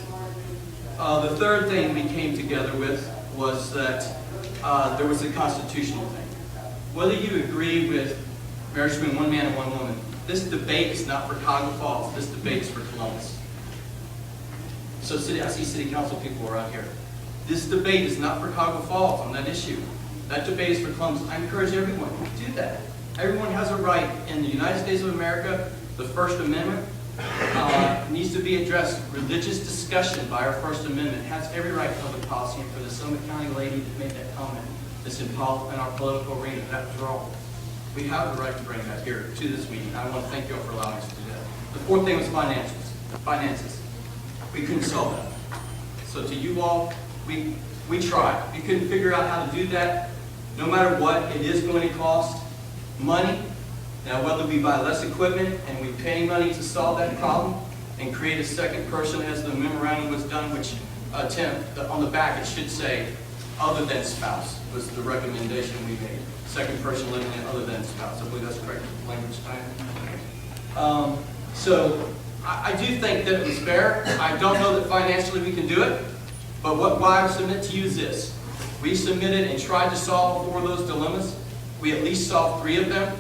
The third thing we came together with was that there was a constitutional thing. Whether you agree with marriage between one man and one woman, this debate is not for Cuyahoga Falls. This debate is for Columbus. So I see city council people around here. This debate is not for Cuyahoga Falls on that issue. That debate is for Columbus. I encourage everyone to do that. Everyone has a right in the United States of America. The First Amendment needs to be addressed. Religious discussion by our First Amendment has every right to public policy. And for the Summit County lady to make that comment that's in our political arena, that was wrong. We have the right to bring that here to this meeting. I want to thank you all for allowing us to do that. The fourth thing was finances. We couldn't solve that. So to you all, we tried. We couldn't figure out how to do that. No matter what, it is going to cost money. Now, whether we buy less equipment and we pay money to solve that problem and create a second person as the memorandum was done, which on the back it should say, other than spouse, was the recommendation we made. Second person living in other than spouse. I believe that's correct language time. So I do think that it was fair. I don't know that financially we can do it, but what I submit to you is this. We submitted and tried to solve 4 of those dilemmas. We at least solved 3 of them,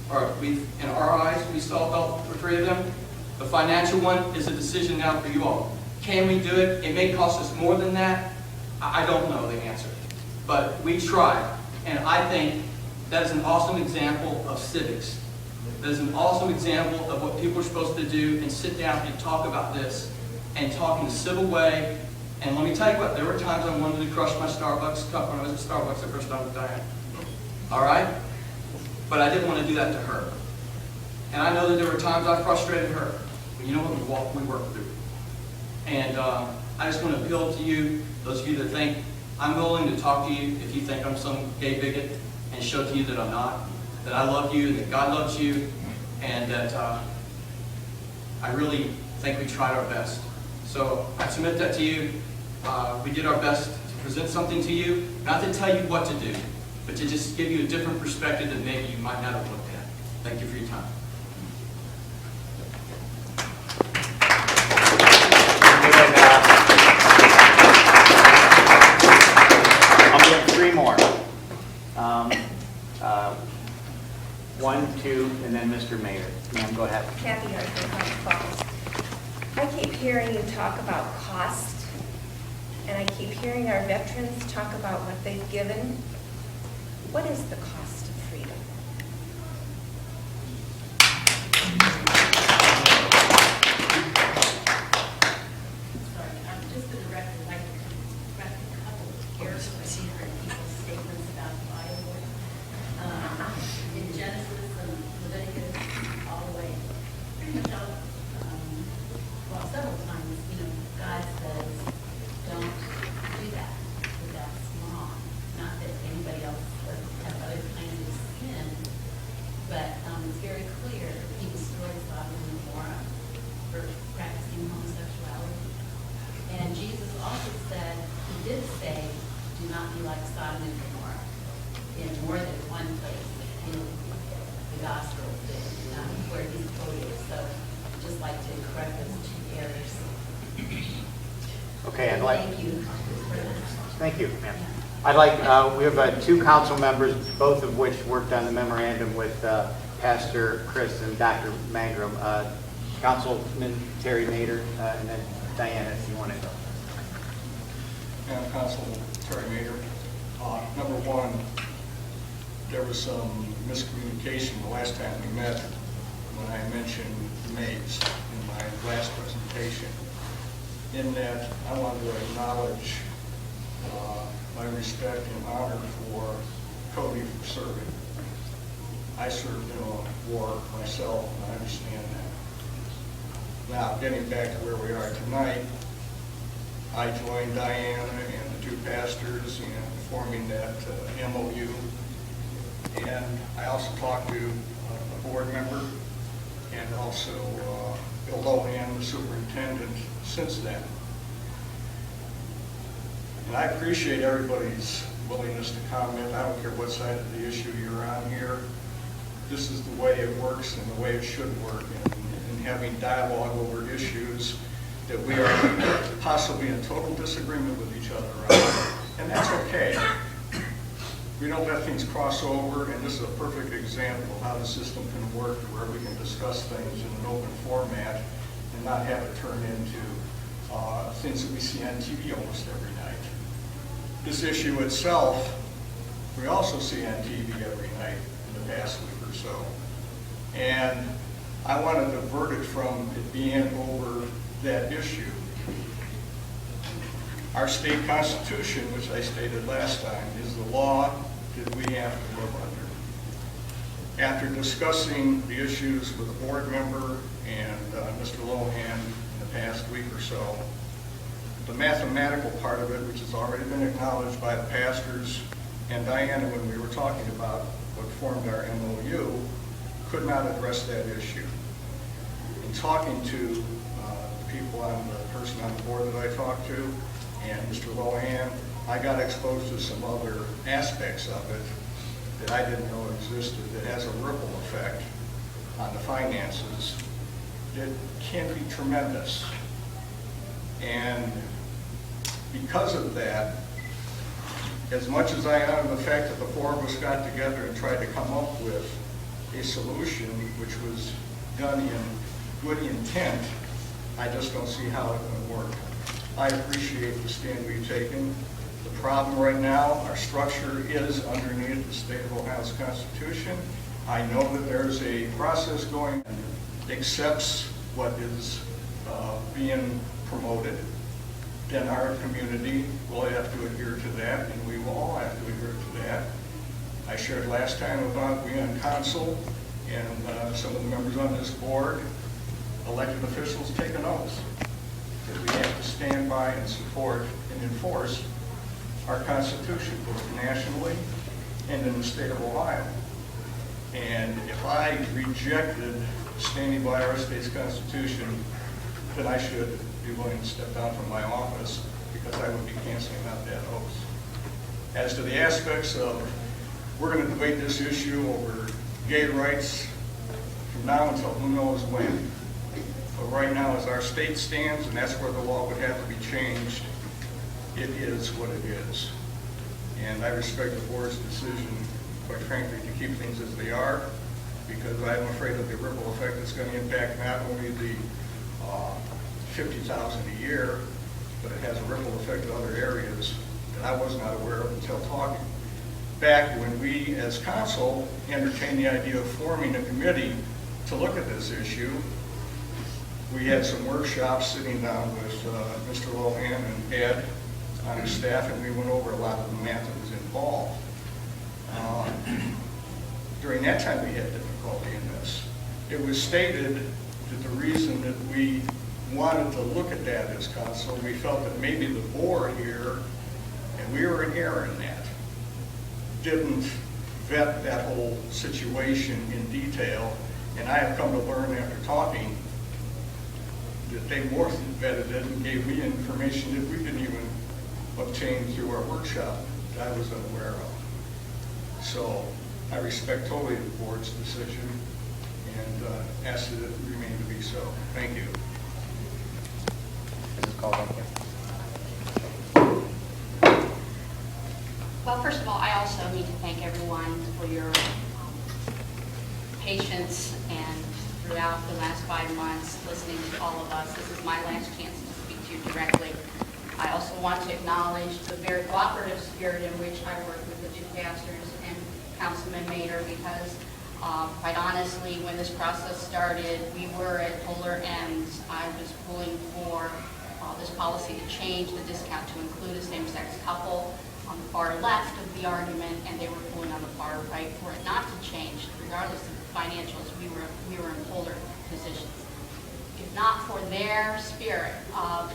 or in our eyes, we solved all 3 of them. The financial one is a decision now for you all. Can we do it? It may cost us more than that. I don't know the answer. but we tried. And I think that is an awesome example of civics. That is an awesome example of what people are supposed to do and sit down and talk about this and talk in a civil way. And let me tell you what, there were times I wanted to crush my Starbucks cup when I was at Starbucks the first time with Diane. All right? But I didn't want to do that to her. And I know that there were times I frustrated her. But you know what? We worked through. And I just want to appeal to you, those of you that think I'm willing to talk to you if you think I'm some gay bigot, and show to you that I'm not, that I love you, that God loves you, and that I really think we tried our best. So I submit that to you. We did our best to present something to you, not to tell you what to do, but to just give you a different perspective that maybe you might not have looked at. Thank you for your time.
I'll give 3 more. 1, 2, and then Mr. Mayor. Ma'am, go ahead.
Kathy Hart from Cuyahoga Falls. I keep hearing you talk about cost, and I keep hearing our veterans talk about what they've given. What is the cost of freedom?
Sorry, just for the record, I'd like to correct a couple of errors I see in people's statements about the Bible. In Genesis and Leviticus, all the way, pretty much all, well, several times, God says, don't do that, because that's wrong. Not that anybody else doesn't have other kinds of sin, but it's very clear he destroyed Sodom and Gomorrah for practicing homosexuality. And Jesus also said, he did say, do not be like Sodom and Gomorrah in more than one place in the gospel where he's quoted. So I'd just like to correct those 2 errors.
Okay, I'd like.
Thank you.
Thank you, ma'am. I'd like, we have 2 council members, both of which worked on the memorandum with Pastor Chris and Dr. Mangrum. Councilman Terry Nader, and then Diana, if you want to go.
And Councilman Terry Nader. Number 1, there was some miscommunication the last time we met when I mentioned maids in my last presentation. In that, I wanted to acknowledge my respect and honor for Cody for serving. I served in a war myself, and I understand that. Now, getting back to where we are tonight, I joined Diana and the 2 pastors in forming that MOU. And I also talked to a board member and also Bill Lohan, the superintendent, since then. And I appreciate everybody's willingness to comment. I don't care what side of the issue you're on here. This is the way it works and the way it should work. And having dialogue over issues that we are possibly in total disagreement with each other on. And that's okay. We don't let things cross over, and this is a perfect example of how the system can work, where we can discuss things in an open format and not have it turn into things that we see on TV almost every night. This issue itself, we also see on TV every night in the past week or so. And I want to divert it from it being over that issue. Our state constitution, which I stated last time, is the law that we have to live under. After discussing the issues with a board member and Mr. Lohan in the past week or so, the mathematical part of it, which has already been acknowledged by the pastors and Diana when we were talking about what formed our MOU, could not address that issue. In talking to the people the person on the board that I talked to, and Mr. Lohan, I got exposed to some other aspects of it that I didn't know existed that has a ripple effect on the finances that can be tremendous. And because of that, as much as I honor the fact that the 4 of us got together and tried to come up with a solution which was done in good intent, I just don't see how it would work. I appreciate the stand we've taken, The problem right now, our structure is underneath the state of Ohio's Constitution. I know that there's a process going that accepts what is being promoted. Then our community will have to adhere to that, and we will all have to adhere to that. I shared last time about we on council and some of the members on this board, elected officials take an oath that we have to stand by and support and enforce our Constitution, both nationally and in the state of Ohio. And if I rejected standing by our state's Constitution, then I should be willing to step down from my office because I would be canceling out that oath. As to the aspects of, we're going to debate this issue over gay rights from now until who knows when. But right now, as our state stands, and that's where the law would have to be changed, it is what it is. And I respect the board's decision, quite frankly, to keep things as they are, because I'm afraid of the ripple effect that's going to impact not only the $50,000 a year, but it has a ripple effect in other areas that I was not aware of until talking. Back when we, as council, entertained the idea of forming a committee to look at this issue, we had some workshops sitting down with Mr. Lohan and Ed on his staff, and we went over a lot of the math that was involved. During that time, we had difficulty in this. It was stated that the reason that we wanted to look at that as council, we felt that maybe the board here, and we were in error in that, didn't vet that whole situation in detail. And I have come to learn after talking that they more than vetted it and gave me information that we didn't even obtain through our workshop that I was unaware of. So I respect totally the board's decision and ask that it remain to be so. Thank you.
Mrs. Caldwell.
Well, first of all, I also need to thank everyone for your patience and throughout the last 5 months listening to all of us. This is my last chance to speak to you directly. I also want to acknowledge the very cooperative spirit in which I work with the two pastors and Councilman Mader, because quite honestly, when this process started, we were at polar ends. I was pulling for this policy to change the discount to include a same-sex couple on the far left of the argument, and they were pulling on the far right for it not to change, regardless of the financials. We were in polar positions. If not for their spirit of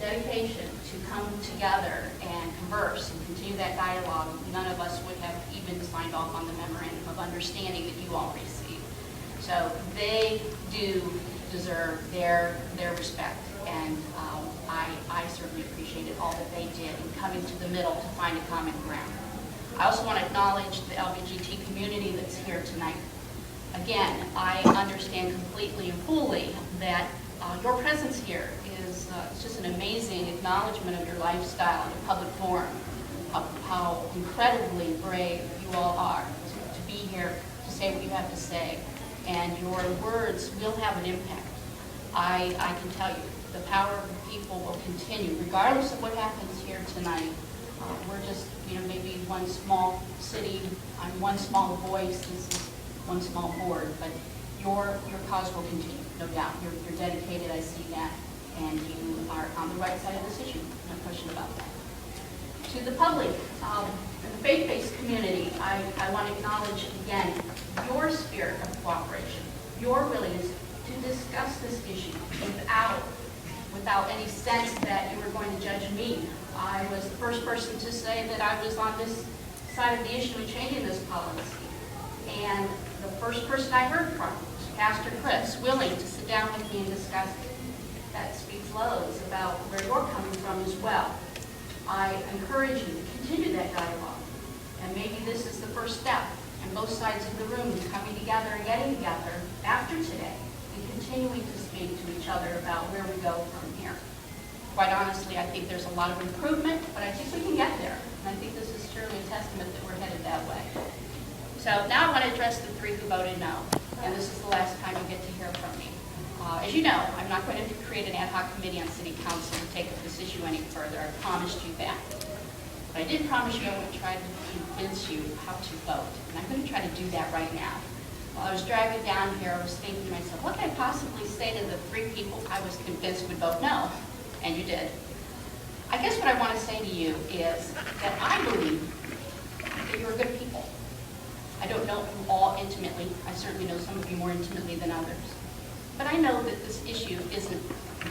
dedication to come together and converse and continue that dialogue, none of us would have even signed off on the memorandum of understanding that you all received. So they do deserve their respect, and I certainly appreciated all that they did in coming to the middle to find a common ground. I also want to acknowledge the LGBT community that's here tonight. Again, I understand completely and fully that your presence here is it's just an amazing acknowledgement of your lifestyle in a public forum, of how incredibly brave you all are to be here to say what you have to say. And your words will have an impact. I can tell you, the power of the people will continue, regardless of what happens here tonight. We're just, maybe one small city, I'm one small voice, this is one small board, but your cause will continue, no doubt. You're dedicated, I see that, and you are on the right side of this issue, no question about that. To the public, the faith-based community, I want to acknowledge again your spirit of cooperation, your willingness to discuss this issue without any sense that you were going to judge me. I was the first person to say that I was on this side of the issue in changing this policy. And the first person I heard from was Pastor Chris, willing to sit down with me and discuss it. That speaks loads about where you're coming from as well. I encourage you to continue that dialogue. And maybe this is the first step, and both sides of the room coming together and getting together after today and continuing to speak to each other about where we go from here. Quite honestly, I think there's a lot of improvement, but I think we can get there. And I think this is surely a testament that we're headed that way. So now I want to address the three who voted no. And this is the last time you get to hear from me. As you know, I'm not going to create an ad hoc committee on city council to take this issue any further. I promised you that. But I did promise you I would try to convince you how to vote. And I'm going to try to do that right now. While I was driving down here, I was thinking to myself, what can I possibly say to the 3 people I was convinced would vote no? And you did. I guess what I want to say to you is that I believe that you're good people. I don't know you all intimately. I certainly know some of you more intimately than others. But I know that this issue isn't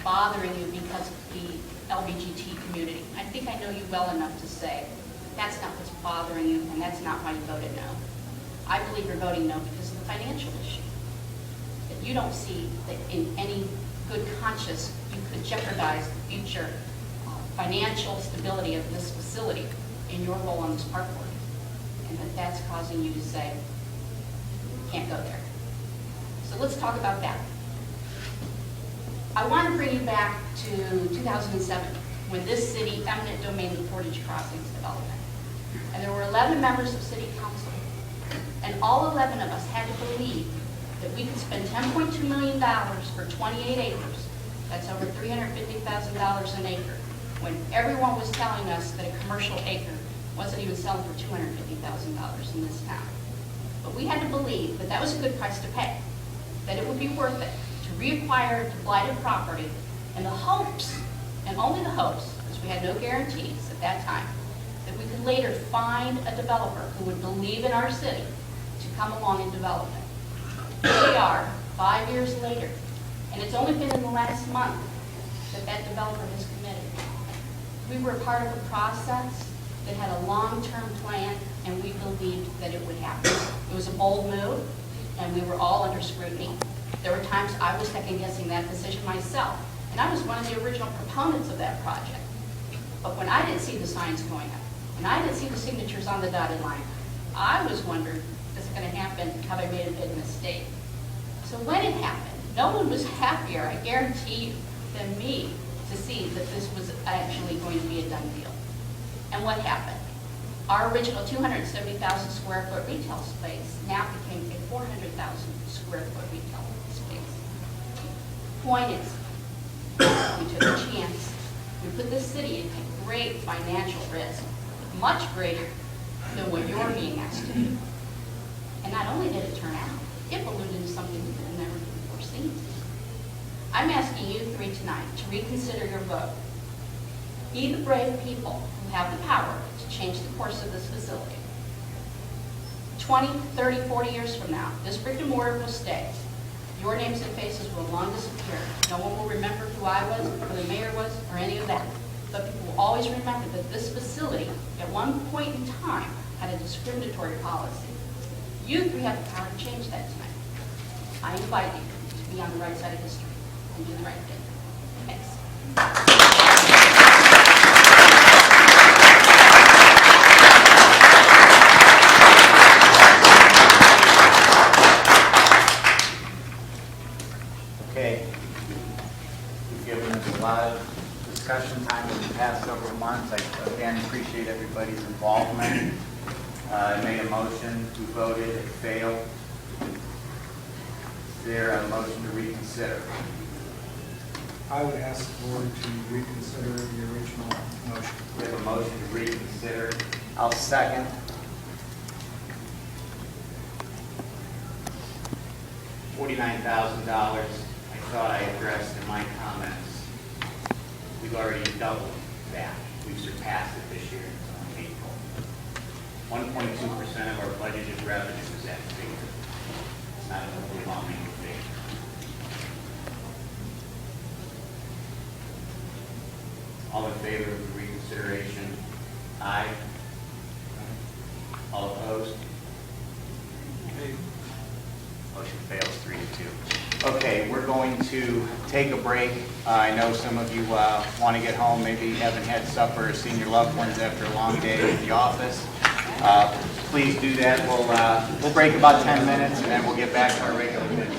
bothering you because of the LGBT community. I think I know you well enough to say that's not what's bothering you and that's not why you voted no. I believe you're voting no because of the financial issue. That you don't see that in any good conscience you could jeopardize the future financial stability of this facility in your role on this park board. And that's causing you to say, can't go there. So let's talk about that. I want to bring you back to 2007, when this city eminent domain the Portage Crossings development. And there were 11 members of city council. And all 11 of us had to believe that we could spend $10.2 million for 28 acres. That's over $350,000 an acre. When everyone was telling us that a commercial acre wasn't even selling for $250,000 in this town. But we had to believe that that was a good price to pay, that it would be worth it to reacquire the blighted property in the hopes, and only the hopes, because we had no guarantees at that time, that we could later find a developer who would believe in our city to come along and develop it. Here we are, 5 years later, and it's only been in the last month that that developer has committed. We were part of a process that had a long-term plan, and we believed that it would happen. It was a bold move, and we were all under scrutiny. There were times I was second-guessing that decision myself, and I was one of the original proponents of that project. But when I didn't see the signs going up, and I didn't see the signatures on the dotted line, I was wondering, is it going to happen? Have I made a big mistake? So when it happened, no one was happier, I guarantee you, than me to see that this was actually going to be a done deal. And what happened? Our original 270,000 square foot retail space now became a 400,000 square foot retail space. Point is, we took a chance. We put this city at a great financial risk, much greater than what you're being asked to do. And not only did it turn out, it ballooned into something we could have never foreseen. I'm asking you 3 tonight to reconsider your vote. Be the brave people who have the power to change the course of this facility. 20, 30, 40 years from now, this brick and mortar will stay. Your names and faces will long disappear. No one will remember who I was, or the mayor was, or any of that. But people will always remember that this facility, at one point in time, had a discriminatory policy. You 3 have the power to change that tonight. I invite you to be on the right side of history and do the right thing. Thanks.
Okay. We've given us a lot of discussion time in the past several months. I again appreciate everybody's involvement. I made a motion, we voted, it failed. Is there a motion to reconsider?
I would ask the board to reconsider the original motion.
We have a motion to reconsider. I'll second. $49,000, I thought I addressed in my comments. We've already doubled that. We've surpassed it this year in April. 1.2% of our budgeted revenue is that figure. It's not an overwhelming figure. All in favor of the reconsideration? Aye. All opposed? Motion fails 3-2. Okay, we're going to take a break. I know some of you want to get home, maybe you haven't had supper or seen your loved ones after a long day in the office. Please do that. We'll break about 10 minutes and then we'll get back to our regular meeting.